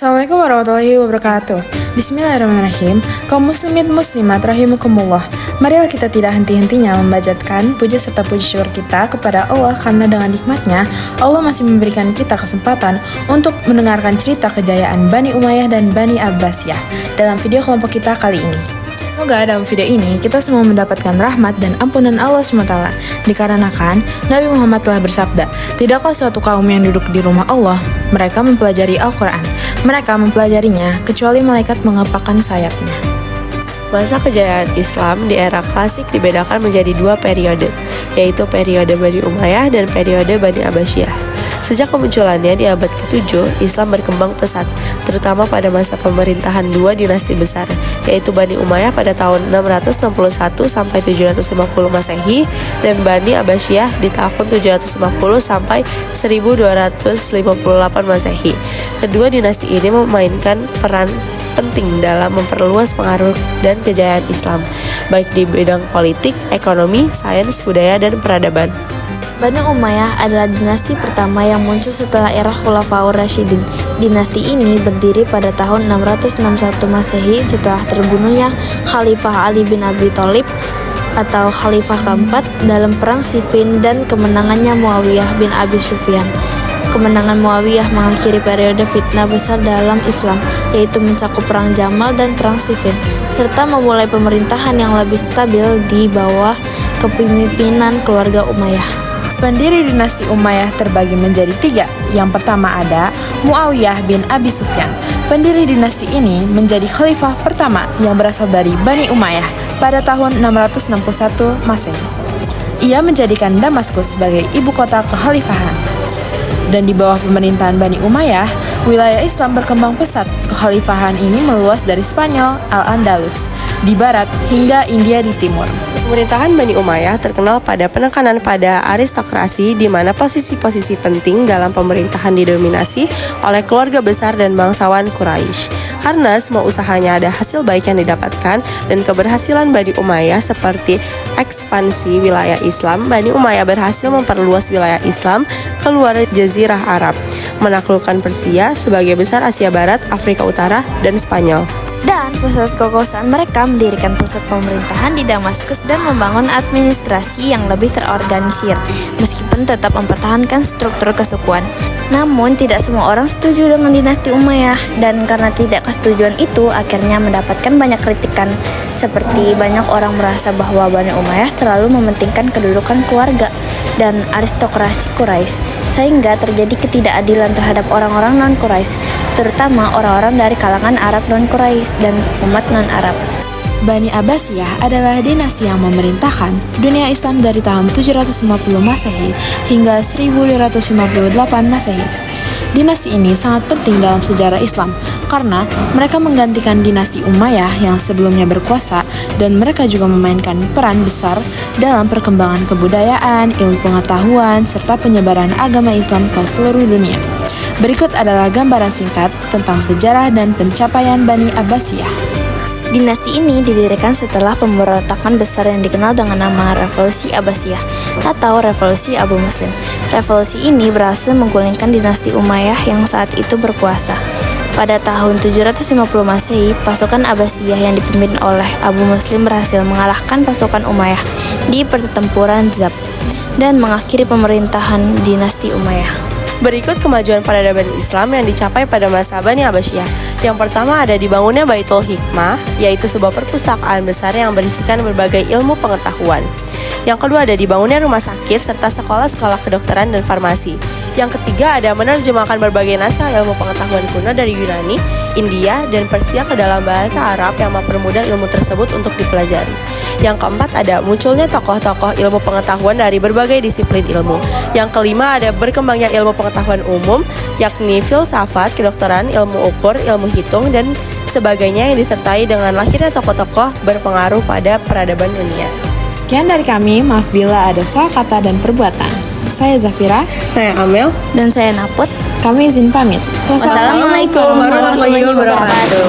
Assalamualaikum warahmatullahi wabarakatuh. Bismillahirrahmanirrahim. Kaum muslimin muslimat rahimakumullah. Marilah kita tidak henti-hentinya membajatkan puja serta puji syukur kita kepada Allah, karena dengan nikmatnya Allah masih memberikan kita kesempatan untuk mendengarkan cerita kejayaan Bani Umayyah dan Bani Abbasiyah dalam video kelompok kita kali ini. Semoga dalam video ini kita semua mendapatkan rahmat dan ampunan Allah SWT, dikarenakan Nabi Muhammad telah bersabda, tidaklah suatu kaum yang duduk di rumah Allah, mereka mempelajari Al-Quran, mereka mempelajarinya kecuali malaikat mengepakkan sayapnya. Masa kejayaan Islam di era klasik dibedakan menjadi dua periode, yaitu periode Bani Umayyah dan periode Bani Abbasiyah. Sejak kemunculannya di abad ke-7, Islam berkembang pesat, terutama pada masa pemerintahan dua dinasti besar, yaitu Bani Umayyah pada tahun 661 sampai 750 Masehi dan Bani Abbasiyah di tahun 750 sampai 1258 Masehi. Kedua dinasti ini memainkan peran penting dalam memperluas pengaruh dan kejayaan Islam, baik di bidang politik, ekonomi, sains, budaya, dan peradaban. Bani Umayyah adalah dinasti pertama yang muncul setelah era Khulafaur Rasyidin. Dinasti ini berdiri pada tahun 661 Masehi setelah terbunuhnya Khalifah Ali bin Abi Thalib atau Khalifah keempat dalam perang Siffin dan kemenangannya Muawiyah bin Abi Sufyan. Kemenangan Muawiyah mengakhiri periode fitnah besar dalam Islam, yaitu mencakup perang Jamal dan perang Siffin, serta memulai pemerintahan yang lebih stabil di bawah kepemimpinan keluarga Umayyah. Pendiri dinasti Umayyah terbagi menjadi tiga. Yang pertama ada Muawiyah bin Abi Sufyan. Pendiri dinasti ini menjadi khalifah pertama yang berasal dari Bani Umayyah pada tahun 661 Masehi. Ia menjadikan Damaskus sebagai ibu kota kekhalifahan. Dan di bawah pemerintahan Bani Umayyah, wilayah Islam berkembang pesat. Kekhalifahan ini meluas dari Spanyol, Al-Andalus di barat hingga India di timur. Pemerintahan Bani Umayyah terkenal pada penekanan pada aristokrasi, di mana posisi-posisi penting dalam pemerintahan didominasi oleh keluarga besar dan bangsawan Quraisy. Karena semua usahanya ada hasil baik yang didapatkan dan keberhasilan Bani Umayyah seperti ekspansi wilayah Islam, Bani Umayyah berhasil memperluas wilayah Islam keluar Jazirah Arab, menaklukkan Persia, sebagai besar Asia Barat, Afrika Utara, dan Spanyol. Dan pusat kekuasaan mereka mendirikan pusat pemerintahan di Damaskus dan membangun administrasi yang lebih terorganisir, meskipun tetap mempertahankan struktur kesukuan. Namun tidak semua orang setuju dengan dinasti Umayyah, dan karena tidak kesetujuan itu akhirnya mendapatkan banyak kritikan, seperti banyak orang merasa bahwa Bani Umayyah terlalu mementingkan kedudukan keluarga dan aristokrasi Quraisy, sehingga terjadi ketidakadilan terhadap orang-orang non-Quraisy, terutama orang-orang dari kalangan Arab non-Quraisy dan umat non-Arab. Bani Abbasiyah adalah dinasti yang memerintahkan dunia Islam dari tahun 750 Masehi hingga 1258 Masehi. Dinasti ini sangat penting dalam sejarah Islam karena mereka menggantikan dinasti Umayyah yang sebelumnya berkuasa, dan mereka juga memainkan peran besar dalam perkembangan kebudayaan, ilmu pengetahuan, serta penyebaran agama Islam ke seluruh dunia. Berikut adalah gambaran singkat tentang sejarah dan pencapaian Bani Abbasiyah. Dinasti ini didirikan setelah pemberontakan besar yang dikenal dengan nama Revolusi Abbasiyah atau Revolusi Abu Muslim. Revolusi ini berhasil menggulingkan dinasti Umayyah yang saat itu berkuasa. Pada tahun 750 Masehi, pasukan Abbasiyah yang dipimpin oleh Abu Muslim berhasil mengalahkan pasukan Umayyah di pertempuran Zab dan mengakhiri pemerintahan dinasti Umayyah. Berikut kemajuan peradaban Islam yang dicapai pada masa Bani Abbasiyah. Yang pertama ada dibangunnya Baitul Hikmah, yaitu sebuah perpustakaan besar yang berisikan berbagai ilmu pengetahuan. Yang kedua ada dibangunnya rumah sakit serta sekolah-sekolah kedokteran dan farmasi. Yang ketiga ada menerjemahkan berbagai naskah ilmu pengetahuan kuno dari Yunani, India, dan Persia ke dalam bahasa Arab yang mempermudah ilmu tersebut untuk dipelajari. Yang keempat ada munculnya tokoh-tokoh ilmu pengetahuan dari berbagai disiplin ilmu. Yang kelima ada berkembangnya ilmu pengetahuan umum, yakni filsafat, kedokteran, ilmu ukur, ilmu hitung, dan sebagainya, yang disertai dengan lahirnya tokoh-tokoh berpengaruh pada peradaban dunia. Sekian dari kami, maaf bila ada salah kata dan perbuatan. Saya Zafira, Saya Amel, Dan saya Naput. kami izin pamit. Wassalamualaikum warahmatullahi wabarakatuh.